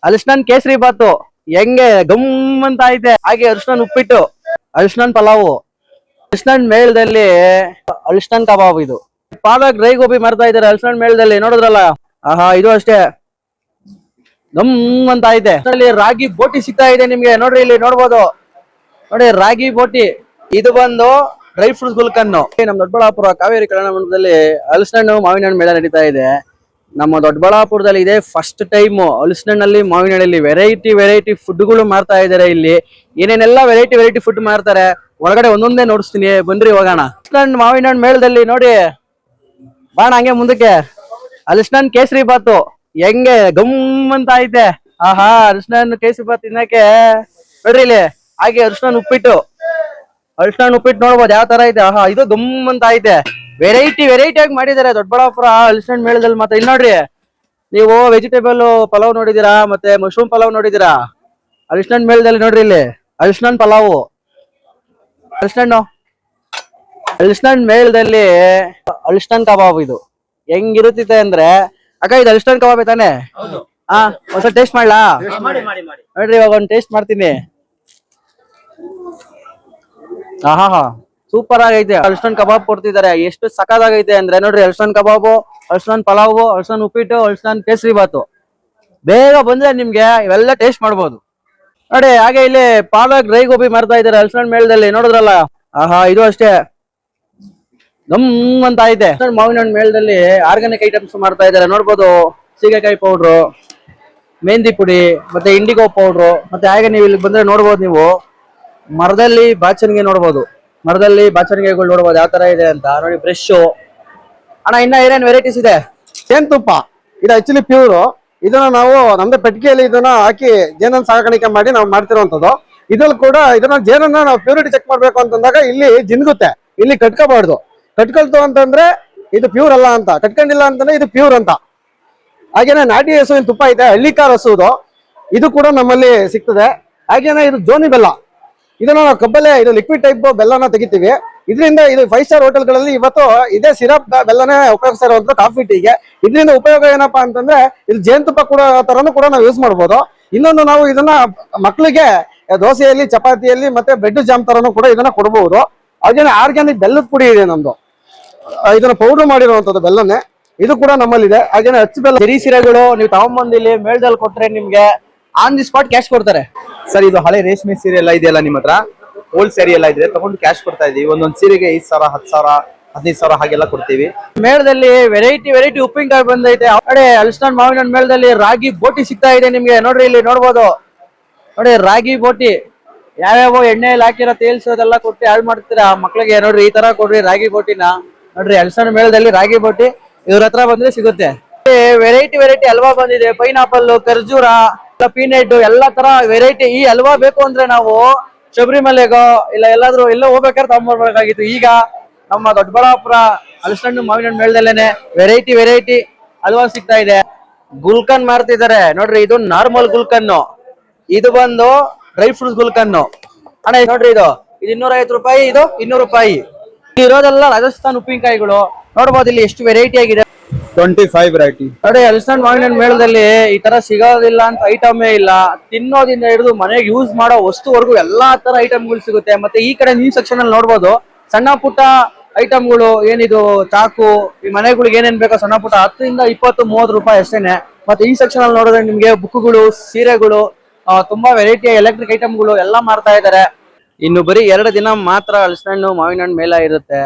ಅರಿಶಿನನ್ ಕೇಸರಿ ಬಾತು ಹೆಂಗೆ ಗಮ್ ಅಂತ ಐತೆ. ಹಾಗೆ ಅರಿಶಿನನ್ ಉಪ್ಪಿಟ್ಟು, ಅರಿಶಿನನ್ ಪಲಾವು, ಅರಿಶಿನನ್ ಮೇಳದಲ್ಲಿ ಅರಿಶಿನನ್ ಕಬಾಬ್. ಇದು ಪಾಲಕ್ ಡ್ರೈ ಗೋಬಿ ಮಾಡ್ತಾ ಇದಾರೆ ಅರಿಶಿನನ್ ಮೇಳದಲ್ಲಿ, ನೋಡಿದ್ರಲ್ಲ. ಆಹಾ, ಇದು ಅಷ್ಟೇ ಗಮ್ ಅಂತ ಐತೆ. ರಾಗಿ ಬೋಟಿ ಸಿಗ್ತಾ ಇದೆ ನಿಮ್ಗೆ, ನೋಡ್ರಿ ಇಲ್ಲಿ ನೋಡ್ಬೋದು. ನೋಡಿ ರಾಗಿ ಬೋಟಿ. ಇದು ಬಂದು ಡ್ರೈ ಫ್ರೂಟ್ಸ್ ಗುಲ್ಕನ್ನು. ನಮ್ಮ ದೊಡ್ಡಬಳ್ಳಾಪುರ ಕಾವೇರಿ ಕಲ್ಯಾಣ ಮಂಟಪದಲ್ಲಿ ಹಲಸಿನ ಹಣ್ಣು ಮಾವಿನ ಹಣ್ಣು ಮೇಳ ನಡೀತಾ ಇದೆ. ನಮ್ಮ ದೊಡ್ಡಬಳ್ಳಾಪುರದಲ್ಲಿ ಇದೆ ಫಸ್ಟ್ ಟೈಮ್ ಹಲಸಿನ ಹಣ್ಣಲ್ಲಿ ಮಾವಿನ ಹಣ್ಣಲ್ಲಿ ವೆರೈಟಿ ಫುಡ್ಗಳು ಮಾಡ್ತಾ ಇದಾರೆ. ಇಲ್ಲಿ ಏನೇನೆಲ್ಲ ವೆರೈಟಿ ಫುಡ್ ಮಾಡ್ತಾರೆ, ಒಳಗಡೆ ಒಂದೊಂದೇ ನೋಡಿಸ್ತೀನಿ, ಬನ್ರಿ ಹೋಗೋಣ. ಹಲಸಿನ ಮಾವಿನ ಹಣ್ಣು ಮೇಳದಲ್ಲಿ ನೋಡಿ, ಬಾಣ ಹಂಗೆ ಮುಂದಕ್ಕೆ. ಹಲಸಿನ ಹಣ್ಣು ಕೇಸರಿ ಬಾತು ಹೆಂಗೆ ಗಮ್ ಅಂತ ಐತೆ. ಆಹಾ, ಹಲಸಿನ ಹಣ್ಣು ಕೇಸರಿ ಬಾತ್ ತಿನ್ನಕ್ಕೆ ನೋಡ್ರಿ ಇಲ್ಲಿ. ಹಾಗೆ ಅರಿಶಿನನ್ ಉಪ್ಪಿಟ್ಟು, ಅರಿಶಿನನ್ ಉಪ್ಪಿಟ್ಟು ನೋಡ್ಬೋದು ಯಾವ ತರ ಐತೆ. ಆಹಾ, ಇದು ಗಮ್ ಅಂತ ಐತೆ. ವೆರೈಟಿ ಆಗಿ ಮಾಡಿದ್ದಾರೆ ದೊಡ್ಡಬಳ್ಳಾಪುರ ಹಲಸಿನ ಹಣ್ಣು ಮೇಳದಲ್ಲಿ. ಮತ್ತೆ ಇಲ್ಲಿ ನೋಡ್ರಿ, ನೀವು ವೆಜಿಟೇಬಲ್ ಪಲಾವ್ ನೋಡಿದೀರಾ, ಮತ್ತೆ ಮಶ್ರೂಮ್ ಪಲಾವ್ ನೋಡಿದೀರಾ. ಹಲಸಿನ ಹಣ್ಣು ಮೇಳದಲ್ಲಿ ನೋಡ್ರಿ ಇಲ್ಲಿ ಹಲಸಿನ ಪಲಾವು, ಹಲಸಿನ ಹಲಸಿನ ಮೇಳದಲ್ಲಿ ಹಲಸಿನ ಕಬಾಬ್. ಇದು ಹೆಂಗಿರುತ್ತಿದೆ ಅಂದ್ರೆ, ಅಕ್ಕ ಇದು ಹಲಸಿನ ಕಬಾಬ್ ತಾನೆ? ಹಾ, ಒಂದ್ಸಲ ಟೇಸ್ಟ್ ಮಾಡ್ಲಾ? ನೋಡ್ರಿ, ಇವಾಗ ಒಂದು ಟೇಸ್ಟ್ ಮಾಡ್ತೀನಿ. ಆಹಾ, ಸೂಪರ್ ಆಗೈತೆ. ಹಲಸಿನ ಕಬಾಬ್ ಕೊಡ್ತಿದ್ದಾರೆ, ಎಷ್ಟು ಸಖತ್ತಾಗೈತೆ ಅಂದ್ರೆ ನೋಡ್ರಿ. ಹಲಸಿನ ಕಬಾಬು, ಹಲಸಿನ ಪಲಾವು, ಹಲಸಿನ ಉಪ್ಪಿಟ್ಟು, ಹಲಸಿನ ಕೇಸರಿ ಬಾತು. ಬೇಗ ಬಂದ್ರೆ ನಿಮ್ಗೆ ಇವೆಲ್ಲ ಟೇಸ್ಟ್ ಮಾಡ್ಬೋದು ನೋಡಿ. ಹಾಗೆ ಇಲ್ಲಿ ಪಾಲಕ್ ಡ್ರೈ ಗೋಬಿ ಮಾಡ್ತಾ ಇದಾರೆ ಹಲಸಿನ ಮೇಳದಲ್ಲಿ, ನೋಡಿದ್ರಲ್ಲ. ಆಹಾ, ಇದು ಅಷ್ಟೇ ಗಮ್ ಅಂತ ಐತೆ. ಮಾವಿನ ಹಣ್ಣು ಮೇಳದಲ್ಲಿ ಆರ್ಗಾನಿಕ್ ಐಟಮ್ಸ್ ಮಾಡ್ತಾ ಇದಾರೆ, ನೋಡ್ಬೋದು. ಸೀಗೆಕಾಯಿ ಪೌಡ್ರು, ಮೆಹಂದಿ ಪುಡಿ, ಮತ್ತೆ ಇಂಡಿಗೋ ಪೌಡ್ರು. ಮತ್ತೆ ಹಾಗೆ ನೀವು ಇಲ್ಲಿ ಬಂದ್ರೆ ನೋಡ್ಬೋದು, ನೀವು ಮರದಲ್ಲಿ ಬಾಚಣಿಗೆ ನೋಡ್ಬೋದು. ಮರದಲ್ಲಿ ಬಾಚಣಿಗೆಗಳು ನೋಡ್ಬೋದು ಯಾವ ತರ ಇದೆ ಅಂತ ನೋಡಿ. ಬ್ರಷ್ ಅಣ್ಣ, ಇನ್ನ ಏನೇನ್ ವೆರೈಟೀಸ್ ಇದೆ? ಜೇನುತುಪ್ಪ ಇದು ಆಕ್ಚುಲಿ ಪ್ಯೂರ್. ಇದನ್ನ ನಾವು ನಮ್ದು ಪೆಟ್ಟಿಗೆಯಲ್ಲಿ ಇದನ್ನ ಹಾಕಿ ಜೇನನ್ನ ಸಾಕಾಣಿಕೆ ಮಾಡಿ ನಾವು ಮಾಡ್ತಿರುವಂತದ್ದು. ಇದ್ರಲ್ಲಿ ಕೂಡ ಇದನ್ನ ಜೇನನ್ನ ನಾವು ಪ್ಯೂರಿಟಿ ಚೆಕ್ ಮಾಡ್ಬೇಕು ಅಂತಂದಾಗ ಇಲ್ಲಿ ಜಿನ್ಗುತ್ತೆ, ಇಲ್ಲಿ ಕಟ್ಕೋಬಾರ್ದು. ಕಟ್ಕೊಳ್ತು ಅಂತಂದ್ರೆ ಇದು ಪ್ಯೂರ್ ಅಲ್ಲ ಅಂತ, ಕಟ್ಕೊಂಡಿಲ್ಲ ಅಂತಂದ್ರೆ ಇದು ಪ್ಯೂರ್ ಅಂತ. ಹಾಗೇನೆ ನಾಟಿ ಹಸುವಿನ ತುಪ್ಪ ಇದೆ, ಹಳ್ಳಿಕಾರ್ ಹಸುದು, ಇದು ಕೂಡ ನಮ್ಮಲ್ಲಿ ಸಿಗ್ತದೆ. ಹಾಗೇನೆ ಇದು ಜೋನಿ ಬೆಲ್ಲ, ಇದನ್ನ ನಾವು ಕಬ್ಬಲ್ಲೇ ಇದು ಲಿಕ್ವಿಡ್ ಟೈಪ್ ಬೆಲ್ಲನ ತೆಗಿತೀವಿ. ಇದರಿಂದ ಇದು 5 ಸ್ಟಾರ್ ಹೋಟೆಲ್ಗಳಲ್ಲಿ ಇವತ್ತು ಇದೇ ಸಿರಪ್ ಬೆಲ್ಲನೇ ಉಪಯೋಗಿಸ್ತಾ ಇರುವಂತ ಕಾಫಿ ಟೀಗೆ. ಇದರಿಂದ ಉಪಯೋಗ ಏನಪ್ಪಾ ಅಂತಂದ್ರೆ, ಇದು ಜೇನುತುಪ್ಪ ಕೂಡ ತರನು ಕೂಡ ನಾವು ಯೂಸ್ ಮಾಡ್ಬೋದು. ಇನ್ನೊಂದು, ನಾವು ಇದನ್ನ ಮಕ್ಕಳಿಗೆ ದೋಸೆಯಲ್ಲಿ, ಚಪಾತಿಯಲ್ಲಿ, ಮತ್ತೆ ಬ್ರೆಡ್ ಜಾಮ್ ತರನು ಕೂಡ ಇದನ್ನ ಕೊಡಬಹುದು. ಹಾಗೇನೆ ಆರ್ಗ್ಯಾನಿಕ್ ಬೆಲ್ಲದ ಪುಡಿ ಇದೆ ನಮ್ದು, ಇದನ್ನ ಪೌಡರ್ ಮಾಡಿರುವಂತದ್ದು ಬೆಲ್ಲನೇ, ಇದು ಕೂಡ ನಮ್ಮಲ್ಲಿದೆ. ಹಾಗೇನೆ ಅಚ್ಚು ಬೆಲ್ಲ ಸಿರಿ ಸಿರೆಗಳು ನೀವು ತಗೊಂಡ್ಬಂದು ಇಲ್ಲಿ ಮೇಳದಲ್ಲಿ ಕೊಟ್ರೆ ನಿಮ್ಗೆ ಆನ್ ದಿ ಸ್ಪಾಟ್ ಕ್ಯಾಶ್ ಕೊಡ್ತಾರೆ. ಸರ್, ಇದು ಹಳೆ ರೇಷ್ಮೆ ಸೀರೆ ಎಲ್ಲ ಇದೆಯಲ್ಲ ನಿಮ್ಮ ಹತ್ರ, ಓಲ್ಡ್ ಸ್ಯಾರಿ ಎಲ್ಲ ಇದ್ರೆ ತಗೊಂಡು ಕ್ಯಾಶ್ ಕೊಡ್ತಾ ಇದೀವಿ. ಒಂದೊಂದು ಸೀರೆಗೆ 5,000, 10,000, 15,000 ಹಾಗೆಲ್ಲ ಕೊಡ್ತೀವಿ. ಮೇಳದಲ್ಲಿ ವೆರೈಟಿ ಉಪ್ಪಿನಕಾಯಿ ಬಂದೈತೆ. ಅವಡೆ ಹಲಸಿನ ಮಾವಿನ ಹಣ್ಣು ಮೇಳದಲ್ಲಿ ರಾಗಿ ಬೋಟಿ ಸಿಗ್ತಾ ಇದೆ ನಿಮ್ಗೆ, ನೋಡ್ರಿ ಇಲ್ಲಿ ನೋಡ್ಬೋದು. ನೋಡಿ ರಾಗಿ ಬೋಟಿ, ಯಾವ್ಯಾವ ಎಣ್ಣೆಯಲ್ಲಿ ಹಾಕಿರೋ ತೇಲ್ಸೋದೆಲ್ಲ ಕೊಟ್ಟು ಹಾಳು ಮಾಡ್ತೀರಾ ಮಕ್ಳಿಗೆ. ನೋಡ್ರಿ ಈ ತರ ಕೊಡ್ರಿ ರಾಗಿ ಬೋಟಿನ. ನೋಡ್ರಿ ಹಲಸಿನ ಮೇಳದಲ್ಲಿ ರಾಗಿ ಬೋಟಿ ಇವ್ರ ಹತ್ರ ಬಂದ್ರೆ ಸಿಗುತ್ತೆ. ವೆರೈಟಿ ಹಲ್ವಾ ಬಂದಿದೆ, ಪೈನಾಪಲ್, ಖರ್ಜೂರ, ಪೀನಟ್, ಎಲ್ಲಾ ತರ ವೆರೈಟಿ. ಈ ಹಲ್ವಾ ಬೇಕು ಅಂದ್ರೆ ನಾವು ಶಬರಿಮಲೆಗೋ ಇಲ್ಲ ಎಲ್ಲಾದ್ರೂ ಎಲ್ಲೋ ಹೋಗ್ಬೇಕಾದ್ರೆ ತಗೊಂಡ್ಬರ್ಬೇಕಾಗಿತ್ತು. ಈಗ ನಮ್ಮ ದೊಡ್ಡಬಳ್ಳಾಪುರ ಹಲಸಿನ ಮಾವಿನ ಹಣ್ಣು ಮೇಳದಲ್ಲೇನೆ ವೆರೈಟಿ ಹಲ್ವಾ ಸಿಗ್ತಾ ಇದೆ. ಗುಲ್ಕನ್ ಮಾಡ್ತಿದ್ದಾರೆ ನೋಡ್ರಿ, ಇದು ನಾರ್ಮಲ್ ಗುಲ್ಕನ್ನು, ಇದು ಬಂದು ಡ್ರೈ ಫ್ರೂಟ್ಸ್ ಗುಲ್ಕನ್ನು. ಅಣ್ಣ ನೋಡ್ರಿ, ಇದು 250 ರೂಪಾಯಿ, ಇದು 200 ರೂಪಾಯಿ. ಇರೋದೆಲ್ಲ ರಾಜಸ್ಥಾನ್ ಉಪ್ಪಿನಕಾಯಿಗಳು. ನೋಡ್ಬೋದು ಇಲ್ಲಿ ಎಷ್ಟು ವೆರೈಟಿ ಆಗಿದೆ. 25 ವೆರೈಟಿ ನೋಡಿ. ಹಲಸಿನ ಮಾವಿನ ಹಣ್ಣು ಮೇಳದಲ್ಲಿ ಈ ತರ ಸಿಗೋದಿಲ್ಲ ಅಂತ ಐಟಮೇ ಇಲ್ಲ. ತಿನ್ನೋದಿಂದ ಹಿಡಿದು ಮನೆಗೆ ಯೂಸ್ ಮಾಡೋ ವಸ್ತುವರೆಗೂ ಎಲ್ಲಾ ತರ ಐಟಮ್ಗಳು ಸಿಗುತ್ತೆ. ಮತ್ತೆ ಈ ಕಡೆ ನ್ಯೂ ಸೆಕ್ಷನ್ ಅಲ್ಲಿ ನೋಡ್ಬೋದು ಸಣ್ಣ ಪುಟ್ಟ ಐಟಮ್ಗಳು. ಏನಿದು ಚಾಕು, ಈ ಮನೆಗಳಿಗೆ ಏನೇನ್ ಬೇಕೋ ಸಣ್ಣ ಪುಟ್ಟ 10 ಇಂದ 20, 30 ರೂಪಾಯಿ ಅಷ್ಟೇನೆ. ಮತ್ತೆ ಈ ಸೆಕ್ಷನ್ ಅಲ್ಲಿ ನೋಡಿದ್ರೆ ನಿಮ್ಗೆ ಬುಕ್ಗಳು, ಸೀರೆಗಳು, ತುಂಬಾ ವೆರೈಟಿ ಎಲೆಕ್ಟ್ರಿಕ್ ಐಟಮ್ಗಳು ಎಲ್ಲ ಮಾರ್ತಾ ಇದಾರೆ. ಇನ್ನು ಬರೀ 2 ದಿನ ಮಾತ್ರ ಹಲಸಿನ ಹಣ್ಣು ಮಾವಿನ ಹಣ್ಣು ಮೇಳ ಇರುತ್ತೆ.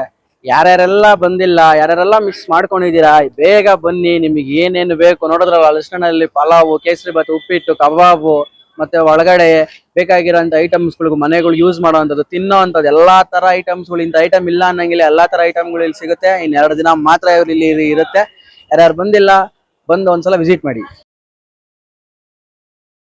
ಯಾರ್ಯಾರೆಲ್ಲ ಬಂದಿಲ್ಲ, ಯಾರ್ಯಾರೆಲ್ಲ ಮಿಸ್ ಮಾಡ್ಕೊಂಡಿದ್ದೀರಾ, ಬೇಗ ಬನ್ನಿ. ನಿಮಗೆ ಏನೇನು ಬೇಕು ನೋಡಿದ್ರಲ್ಲ, ಹಲಸಿನ ಹಣ್ಣಲ್ಲಿ ಪಲಾವು, ಕೇಸರಿ ಬಾತ್, ಉಪ್ಪಿಟ್ಟು, ಕಬಾಬು, ಮತ್ತೆ ಒಳಗಡೆ ಬೇಕಾಗಿರೋಂಥ ಐಟಮ್ಸ್ಗಳು, ಮನೆಗಳು ಯೂಸ್ ಮಾಡೋವಂಥದ್ದು, ತಿನ್ನೋ ಅಂಥದ್ದು ಎಲ್ಲಾ ತರ ಐಟಮ್ಸ್ಗಳು. ಇಂಥ ಐಟಮ್ ಇಲ್ಲ ಅನ್ನಂಗಿಲ್ಲ, ಎಲ್ಲಾ ತರ ಐಟಮ್ಗಳು ಇಲ್ಲಿ ಸಿಗುತ್ತೆ. ಇನ್ನು 2 ದಿನ ಮಾತ್ರ ಇಲ್ಲಿ ಇರುತ್ತೆ. ಯಾರ್ಯಾರು ಬಂದಿಲ್ಲ, ಬಂದು ಒಂದ್ಸಲ ವಿಸಿಟ್ ಮಾಡಿ.